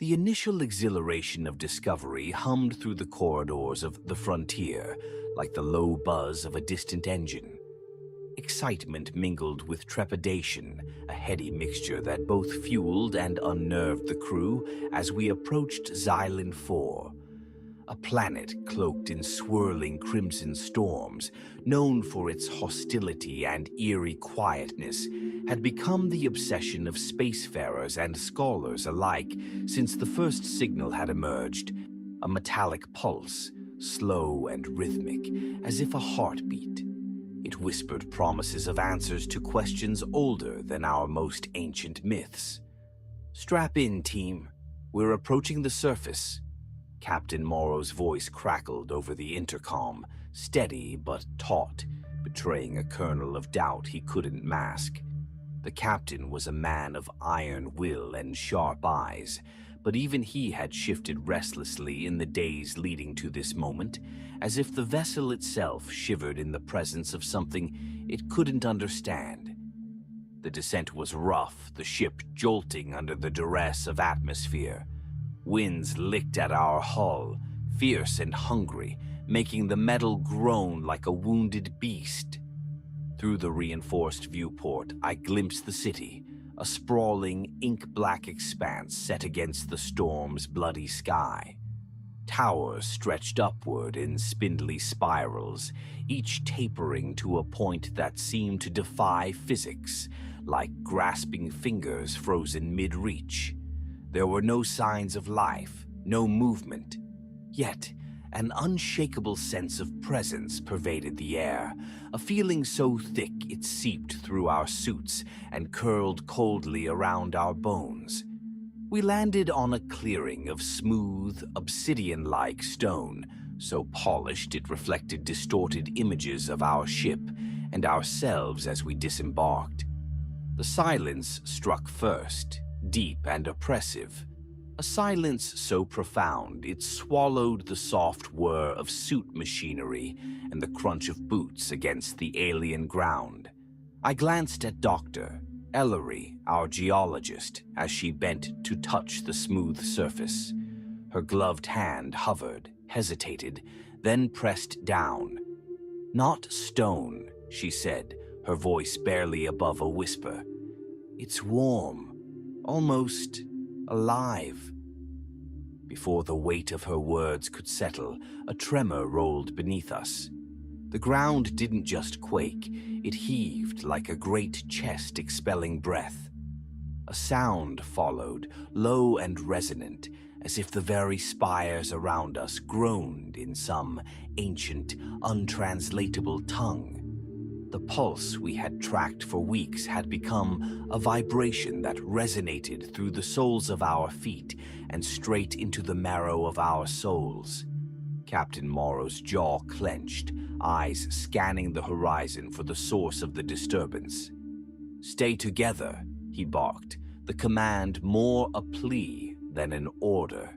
The initial exhilaration of discovery hummed through the corridors of the frontier like the low buzz of a distant engine. Excitement mingled with trepidation, a heady mixture that both fueled and unnerved the crew as we approached Xylem 4, a planet cloaked in swirling crimson storms, known for its hostility and eerie quietness, had become the obsession of spacefarers and scholars alike since the first signal had emerged, a metallic pulse, slow and rhythmic, as if a heartbeat. It whispered promises of answers to questions older than our most ancient myths. "Strap in, team. We're approaching the surface." Captain Morrow's voice crackled over the intercom, steady but taut, betraying a kernel of doubt he couldn't mask. The captain was a man of iron will and sharp eyes, but even he had shifted restlessly in the days leading to this moment, as if the vessel itself shivered in the presence of something it couldn't understand. The descent was rough, the ship jolting under the duress of atmosphere. Winds licked at our hull, fierce and hungry, making the metal groan like a wounded beast. Through the reinforced viewport, I glimpsed the city, a sprawling, ink-black expanse set against the storm's bloody sky. Towers stretched upward in spindly spirals, each tapering to a point that seemed to defy physics, like grasping fingers frozen mid-reach. There were no signs of life, no movement. Yet, an unshakable sense of presence pervaded the air, a feeling so thick it seeped through our suits and curled coldly around our bones. We landed on a clearing of smooth, obsidian-like stone, so polished it reflected distorted images of our ship and ourselves as we disembarked. The silence struck first, deep and oppressive. A silence so profound it swallowed the soft whir of suit machinery and the crunch of boots against the alien ground. I glanced at Dr. Ellery, our geologist, as she bent to touch the smooth surface. Her gloved hand hovered, hesitated, then pressed down. "Not stone," she said, her voice barely above a whisper. "It's warm, almost alive." Before the weight of her words could settle, a tremor rolled beneath us. The ground didn't just quake, it heaved like a great chest expelling breath. A sound followed, low and resonant, as if the very spires around us groaned in some ancient, untranslatable tongue. The pulse we had tracked for weeks had become a vibration that resonated through the soles of our feet and straight into the marrow of our souls. Captain Morrow's jaw clenched, eyes scanning the horizon for the source of the disturbance. "Stay together," he barked, the command more a plea than an order.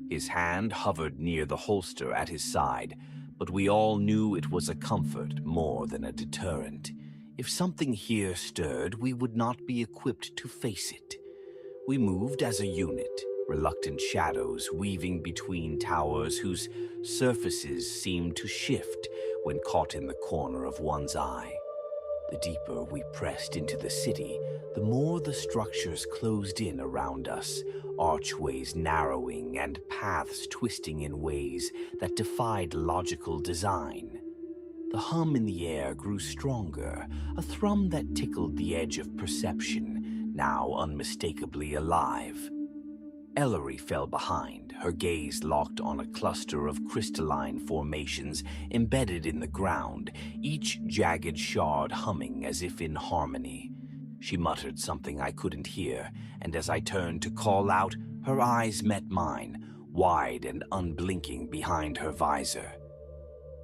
His hand hovered near the holster at his side, but we all knew it was a comfort more than a deterrent. If something here stirred, we would not be equipped to face it. We moved as a unit, reluctant shadows weaving between towers whose surfaces seemed to shift when caught in the corner of one's eye. The deeper we pressed into the city, the more the structures closed in around us, archways narrowing and paths twisting in ways that defied logical design. The hum in the air grew stronger, a thrum that tickled the edge of perception, now unmistakably alive. Ellery fell behind, her gaze locked on a cluster of crystalline formations embedded in the ground, each jagged shard humming as if in harmony. She muttered something I couldn't hear, and as I turned to call out, her eyes met mine, wide and unblinking behind her visor.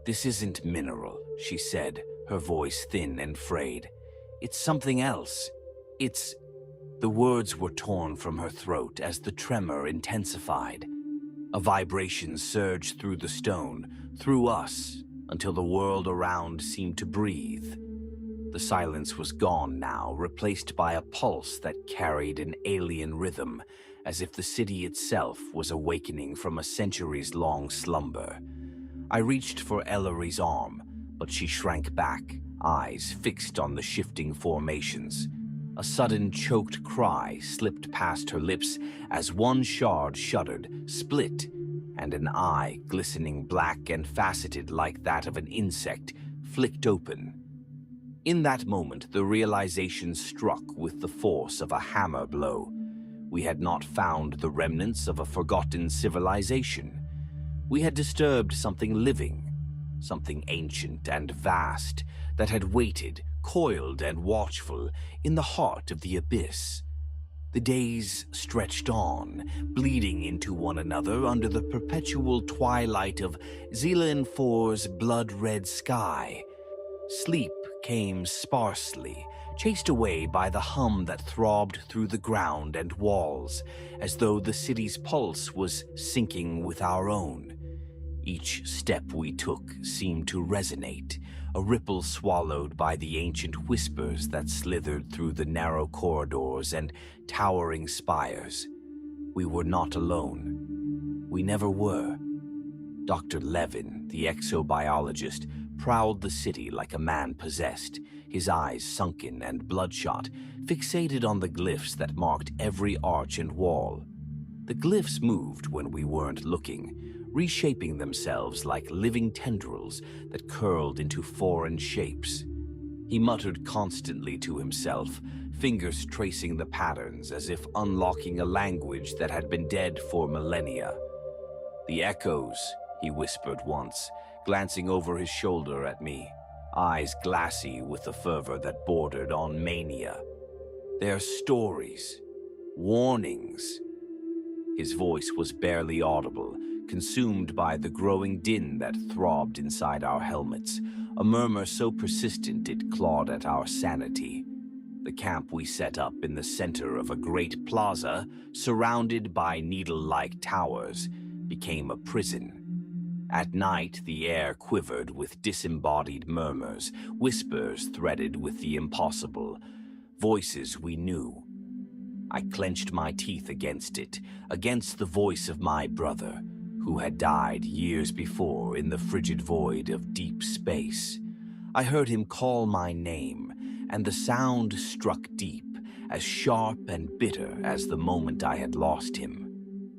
"This isn't mineral," she said, her voice thin and frayed. "It's something else. It's—" The words were torn from her throat as the tremor intensified. A vibration surged through the stone, through us, until the world around seemed to breathe. The silence was gone now, replaced by a pulse that carried an alien rhythm, as if the city itself was awakening from a centuries-long slumber. I reached for Ellery's arm, but she shrank back, eyes fixed on the shifting formations. A sudden choked cry slipped past her lips as one shard shuddered, split, and an eye, glistening black and faceted like that of an insect, flicked open. In that moment, the realization struck with the force of a hammer blow. We had not found the remnants of a forgotten civilization. We had disturbed something living, something ancient and vast, that had waited, coiled and watchful, in the heart of the abyss. The days stretched on, bleeding into one another under the perpetual twilight of Zealand 4's blood-red sky. Sleep came sparsely, chased away by the hum that throbbed through the ground and walls, as though the city's pulse was syncing with our own. Each step we took seemed to resonate, a ripple swallowed by the ancient whispers that slithered through the narrow corridors and towering spires. We were not alone. We never were. Dr. Levin, the exobiologist, prowled the city like a man possessed, his eyes sunken and bloodshot, fixated on the glyphs that marked every arch and wall. The glyphs moved when we weren't looking, reshaping themselves like living tendrils that curled into foreign shapes. He muttered constantly to himself, fingers tracing the patterns as if unlocking a language that had been dead for millennia. "The echoes," he whispered once, glancing over his shoulder at me, eyes glassy with the fervor that bordered on mania. "They're stories, warnings." His voice was barely audible, consumed by the growing din that throbbed inside our helmets, a murmur so persistent it clawed at our sanity. The camp we set up in the center of a great plaza, surrounded by needle-like towers, became a prison. At night, the air quivered with disembodied murmurs, whispers threaded with the impossible, voices we knew. I clenched my teeth against it, against the voice of my brother, who had died years before in the frigid void of deep space. I heard him call my name, and the sound struck deep, as sharp and bitter as the moment I had lost him.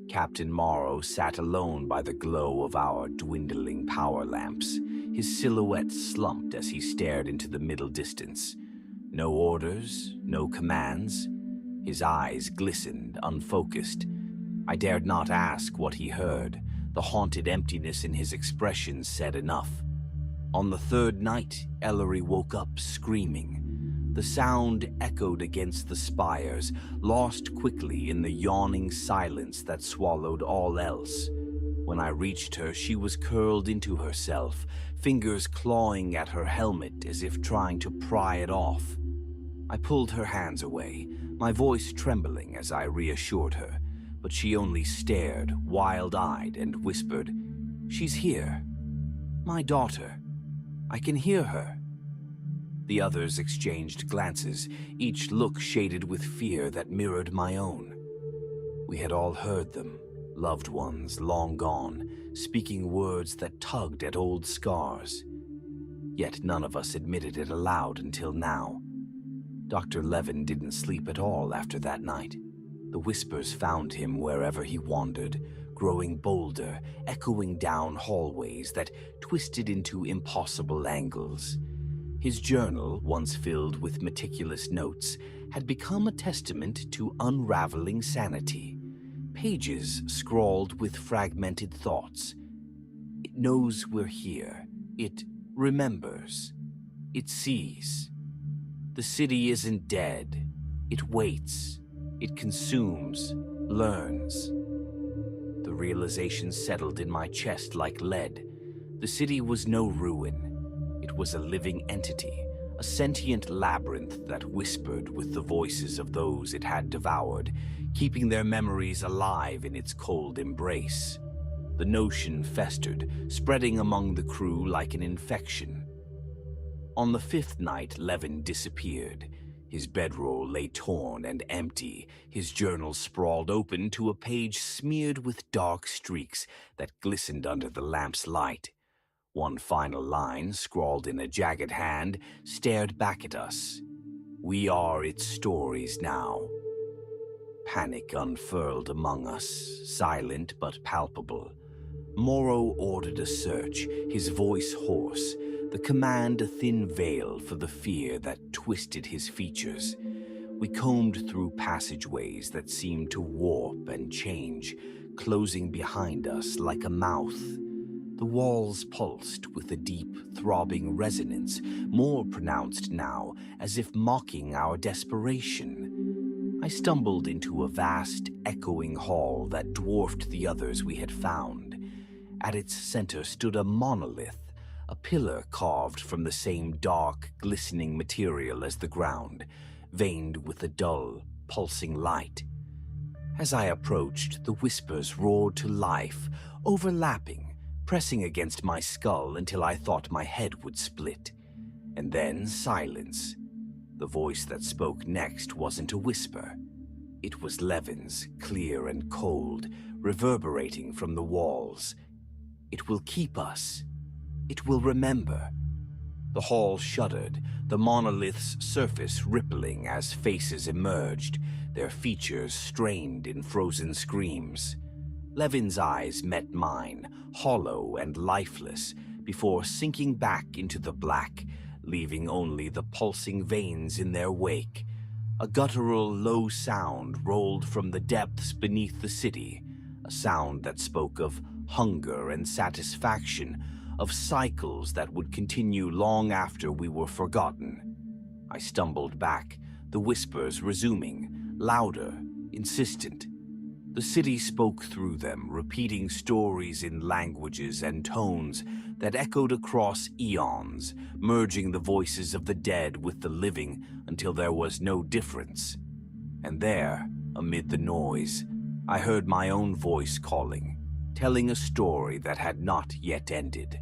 Captain Morrow sat alone by the glow of our dwindling power lamps, his silhouette slumped as he stared into the middle distance. No orders, no commands. His eyes glistened, unfocused. I dared not ask what he heard. The haunted emptiness in his expression said enough. On the third night, Ellery woke up screaming. The sound echoed against the spires, lost quickly in the yawning silence that swallowed all else. When I reached her, she was curled into herself, fingers clawing at her helmet as if trying to pry it off. I pulled her hands away, my voice trembling as I reassured her, but she only stared, wild-eyed, and whispered, "She's here. My daughter. I can hear her." The others exchanged glances, each look shaded with fear that mirrored my own. We had all heard them, loved ones long gone, speaking words that tugged at old scars. Yet none of us admitted it aloud until now. Dr. Levin didn't sleep at all after that night. The whispers found him wherever he wandered, growing bolder, echoing down hallways that twisted into impossible angles. His journal, once filled with meticulous notes, had become a testament to unraveling sanity. Pages scrawled with fragmented thoughts. It knows we're here. It remembers. It sees. The city isn't dead. It waits. It consumes, learns. The realization settled in my chest like lead. The city was no ruin. It was a living entity, a sentient labyrinth that whispered with the voices of those it had devoured, keeping their memories alive in its cold embrace. The notion festered, spreading among the crew like an infection. On the fifth night, Levin disappeared. His bedroll lay torn and empty, his journal sprawled open to a page smeared with dark streaks that glistened under the lamp's light. One final line, scrawled in a jagged hand, stared back at us. "We are its stories now." Panic unfurled among us, silent but palpable. Morrow ordered a search, his voice hoarse, the command a thin veil for the fear that twisted his features. We combed through passageways that seemed to warp and change, closing behind us like a mouth. The walls pulsed with a deep, throbbing resonance, more pronounced now, as if mocking our desperation. I stumbled into a vast, echoing hall that dwarfed the others we had found. At its center stood a monolith, a pillar carved from the same dark, glistening material as the ground, veined with a dull, pulsing light. As I approached, the whispers roared to life, overlapping, pressing against my skull until I thought my head would split. And then silence. The voice that spoke next wasn't a whisper. It was Levin's, clear and cold, reverberating from the walls. "It will keep us. It will remember." The hall shuddered, the monolith's surface rippling as faces emerged, their features strained in frozen screams. Levin's eyes met mine, hollow and lifeless, before sinking back into the black, leaving only the pulsing veins in their wake. A guttural, low sound rolled from the depths beneath the city, a sound that spoke of hunger and satisfaction, of cycles that would continue long after we were forgotten. I stumbled back, the whispers resuming, louder, insistent. The city spoke through them, repeating stories in languages and tones that echoed across eons, merging the voices of the dead with the living until there was no difference. And there, amid the noise, I heard my own voice calling, telling a story that had not yet ended.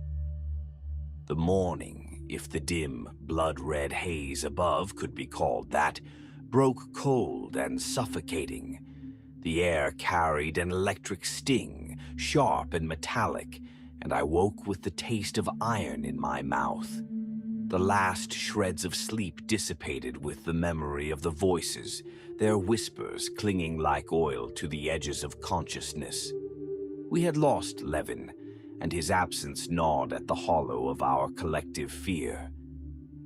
The morning, if the dim, blood-red haze above could be called that, broke cold and suffocating. The air carried an electric sting, sharp and metallic, and I woke with the taste of iron in my mouth. The last shreds of sleep dissipated with the memory of the voices, their whispers clinging like oil to the edges of consciousness. We had lost Levin, and his absence gnawed at the hollow of our collective fear.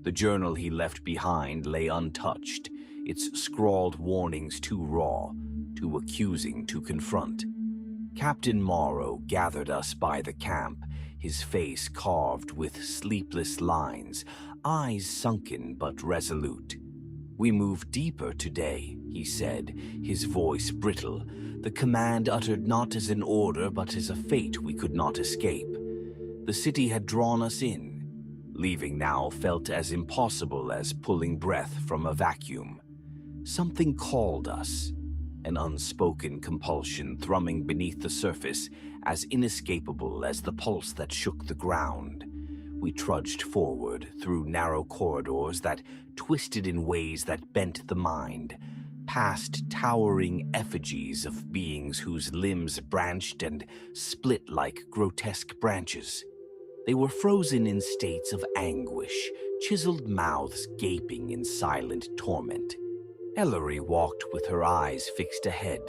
The journal he left behind lay untouched, its scrawled warnings too raw, too accusing to confront. Captain Morrow gathered us by the camp, his face carved with sleepless lines, eyes sunken but resolute. "We move deeper today," he said, his voice brittle, the command uttered not as an order but as a fate we could not escape. The city had drawn us in. Leaving now felt as impossible as pulling breath from a vacuum. Something called us, an unspoken compulsion thrumming beneath the surface, as inescapable as the pulse that shook the ground. We trudged forward through narrow corridors that twisted in ways that bent the mind, past towering effigies of beings whose limbs branched and split like grotesque branches. They were frozen in states of anguish, chiseled mouths gaping in silent torment. Ellery walked with her eyes fixed ahead,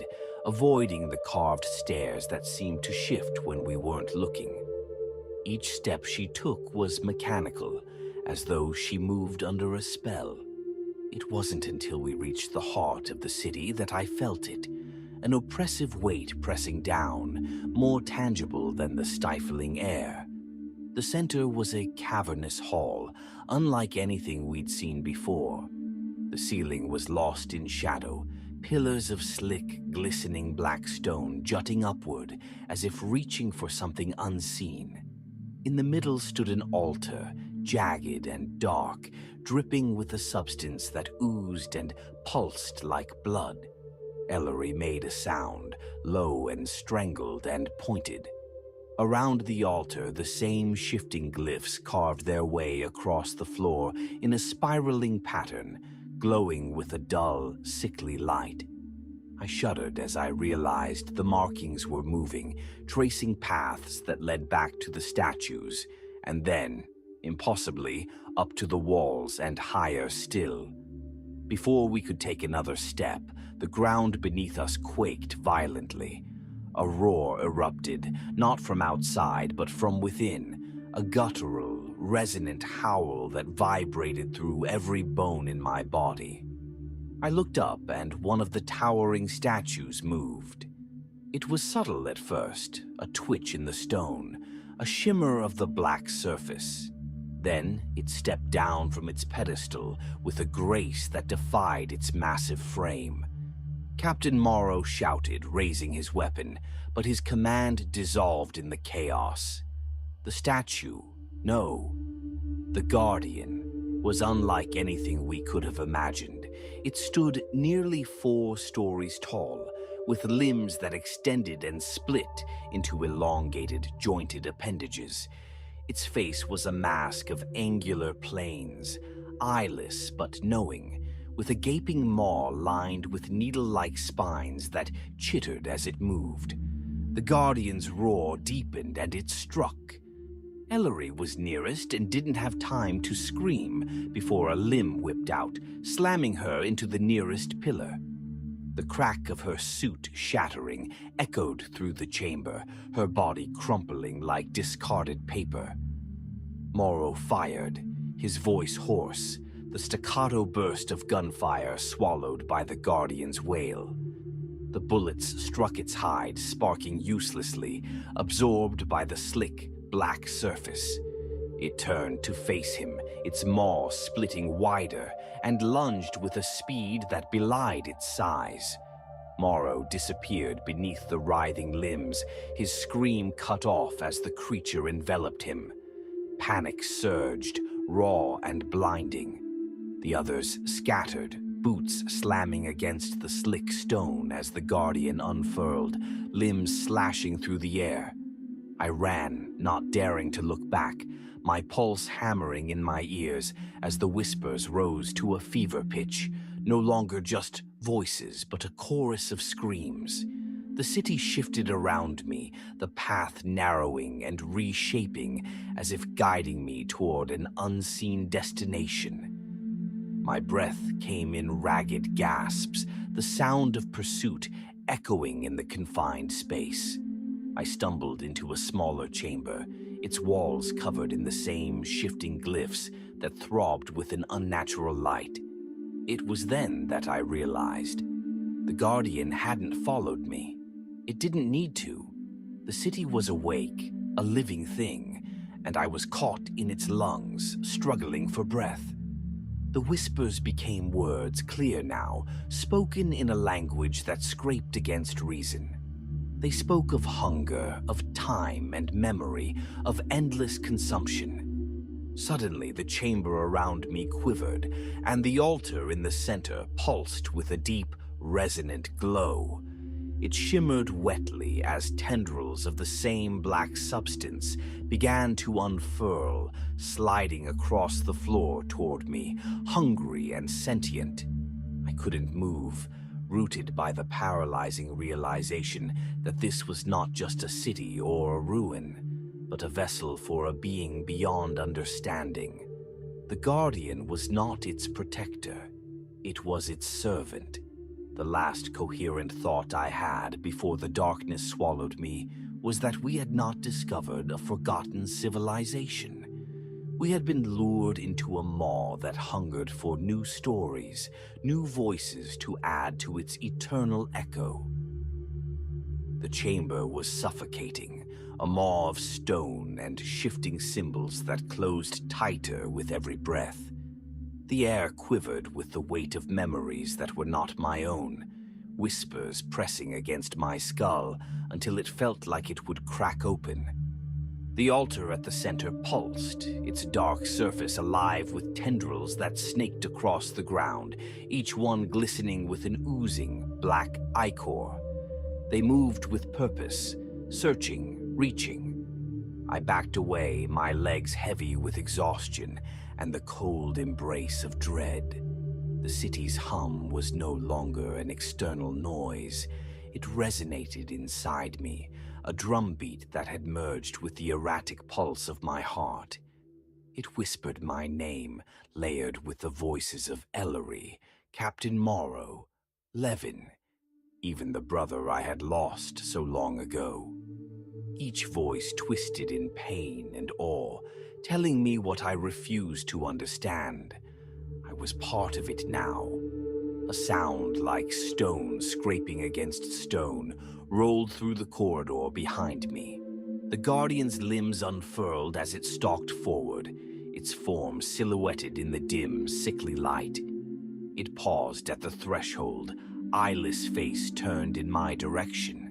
avoiding the carved stairs that seemed to shift when we weren't looking. Each step she took was mechanical, as though she moved under a spell. It wasn't until we reached the heart of the city that I felt it, an oppressive weight pressing down, more tangible than the stifling air. The center was a cavernous hall, unlike anything we'd seen before. The ceiling was lost in shadow, pillars of slick, glistening black stone jutting upward as if reaching for something unseen. In the middle stood an altar, jagged and dark, dripping with a substance that oozed and pulsed like blood. Ellery made a sound, low and strangled and pointed. Around the altar, the same shifting glyphs carved their way across the floor in a spiraling pattern, glowing with a dull, sickly light. I shuddered as I realized the markings were moving, tracing paths that led back to the statues, and then, impossibly, up to the walls and higher still. Before we could take another step, the ground beneath us quaked violently. A roar erupted, not from outside but from within, a guttural, resonant howl that vibrated through every bone in my body. I looked up and one of the towering statues moved. It was subtle at first, a twitch in the stone, a shimmer of the black surface. Then it stepped down from its pedestal with a grace that defied its massive frame. Captain Morrow shouted, raising his weapon, but his command dissolved in the chaos. The statue, no, the Guardian, was unlike anything we could have imagined. It stood nearly 4 stories tall, with limbs that extended and split into elongated, jointed appendages. Its face was a mask of angular planes, eyeless but knowing, with a gaping maw lined with needle-like spines that chittered as it moved. The Guardian's roar deepened and it struck. Ellery was nearest and didn't have time to scream before a limb whipped out, slamming her into the nearest pillar. The crack of her suit shattering echoed through the chamber, her body crumpling like discarded paper. Morrow fired, his voice hoarse, the staccato burst of gunfire swallowed by the Guardian's wail. The bullets struck its hide, sparking uselessly, absorbed by the slick, black surface. It turned to face him, its maw splitting wider, and lunged with a speed that belied its size. Morrow disappeared beneath the writhing limbs, his scream cut off as the creature enveloped him. Panic surged, raw and blinding. The others scattered, boots slamming against the slick stone as the Guardian unfurled, limbs slashing through the air. I ran, not daring to look back, my pulse hammering in my ears as the whispers rose to a fever pitch, no longer just voices but a chorus of screams. The city shifted around me, the path narrowing and reshaping as if guiding me toward an unseen destination. My breath came in ragged gasps, the sound of pursuit echoing in the confined space. I stumbled into a smaller chamber, its walls covered in the same shifting glyphs that throbbed with an unnatural light. It was then that I realized the Guardian hadn't followed me. It didn't need to. The city was awake, a living thing, and I was caught in its lungs, struggling for breath. The whispers became words, clear now, spoken in a language that scraped against reason. They spoke of hunger, of time and memory, of endless consumption. Suddenly, the chamber around me quivered, and the altar in the center pulsed with a deep, resonant glow. It shimmered wetly as tendrils of the same black substance began to unfurl, sliding across the floor toward me, hungry and sentient. I couldn't move, rooted by the paralyzing realization that this was not just a city or a ruin, but a vessel for a being beyond understanding. The Guardian was not its protector, it was its servant. The last coherent thought I had before the darkness swallowed me was that we had not discovered a forgotten civilization. We had been lured into a maw that hungered for new stories, new voices to add to its eternal echo. The chamber was suffocating, a maw of stone and shifting symbols that closed tighter with every breath. The air quivered with the weight of memories that were not my own, whispers pressing against my skull until it felt like it would crack open. The altar at the center pulsed, its dark surface alive with tendrils that snaked across the ground, each one glistening with an oozing black ichor. They moved with purpose, searching, reaching. I backed away, my legs heavy with exhaustion and the cold embrace of dread. The city's hum was no longer an external noise. It resonated inside me, a drumbeat that had merged with the erratic pulse of my heart. It whispered my name, layered with the voices of Ellery, Captain Morrow, Levin, even the brother I had lost so long ago. Each voice twisted in pain and awe, telling me what I refused to understand. I was part of it now. A sound like stone scraping against stone rolled through the corridor behind me. The Guardian's limbs unfurled as it stalked forward, its form silhouetted in the dim, sickly light. It paused at the threshold, eyeless face turned in my direction.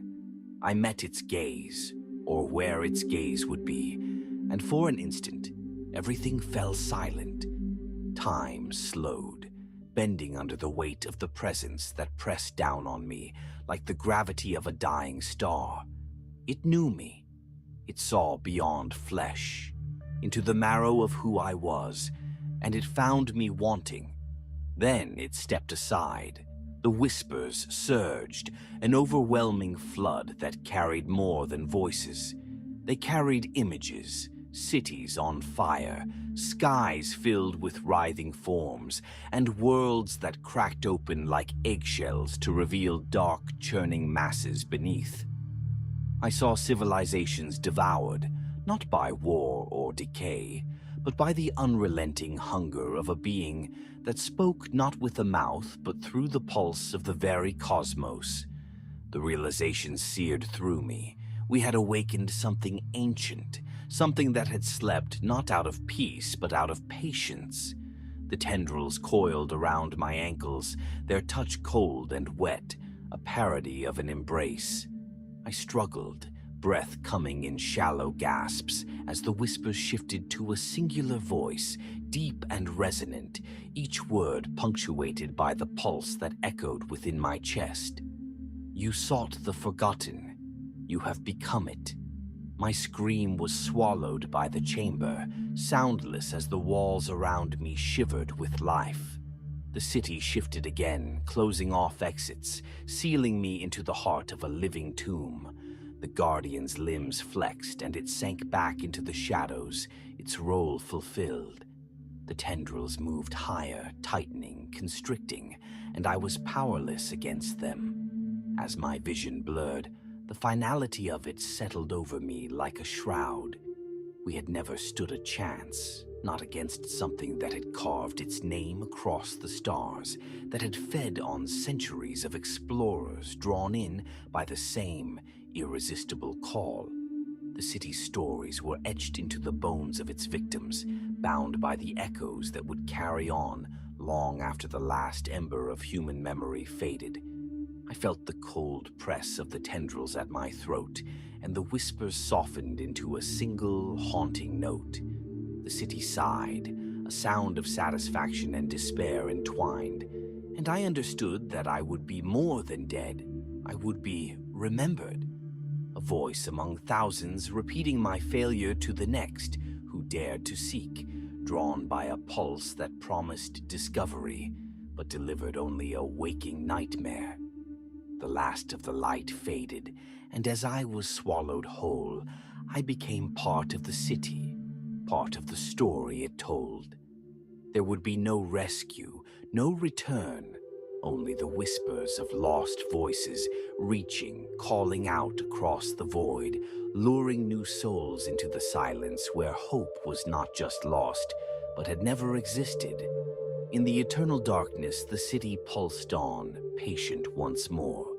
I met its gaze, or where its gaze would be, and for an instant, everything fell silent. Time slowed, bending under the weight of the presence that pressed down on me like the gravity of a dying star. It knew me. It saw beyond flesh, into the marrow of who I was, and it found me wanting. Then it stepped aside. The whispers surged, an overwhelming flood that carried more than voices. They carried images, cities on fire, skies filled with writhing forms, and worlds that cracked open like eggshells to reveal dark, churning masses beneath. I saw civilizations devoured, not by war or decay, but by the unrelenting hunger of a being that spoke not with the mouth but through the pulse of the very cosmos. The realization seared through me. We had awakened something ancient, something that had slept not out of peace but out of patience. The tendrils coiled around my ankles, their touch cold and wet, a parody of an embrace. I struggled, breath coming in shallow gasps as the whispers shifted to a singular voice, deep and resonant, each word punctuated by the pulse that echoed within my chest. You sought the forgotten. You have become it. My scream was swallowed by the chamber, soundless as the walls around me shivered with life. The city shifted again, closing off exits, sealing me into the heart of a living tomb. The Guardian's limbs flexed and it sank back into the shadows, its role fulfilled. The tendrils moved higher, tightening, constricting, and I was powerless against them. As my vision blurred, the finality of it settled over me like a shroud. We had never stood a chance, not against something that had carved its name across the stars, that had fed on centuries of explorers drawn in by the same irresistible call. The city's stories were etched into the bones of its victims, bound by the echoes that would carry on long after the last ember of human memory faded. I felt the cold press of the tendrils at my throat, and the whispers softened into a single, haunting note. The city sighed, a sound of satisfaction and despair entwined, and I understood that I would be more than dead. I would be remembered. A voice among thousands repeating my failure to the next who dared to seek, drawn by a pulse that promised discovery, but delivered only a waking nightmare. The last of the light faded, and as I was swallowed whole, I became part of the city, part of the story it told. There would be no rescue, no return, only the whispers of lost voices reaching, calling out across the void, luring new souls into the silence where hope was not just lost, but had never existed. In the eternal darkness, the city pulsed on, patient once more.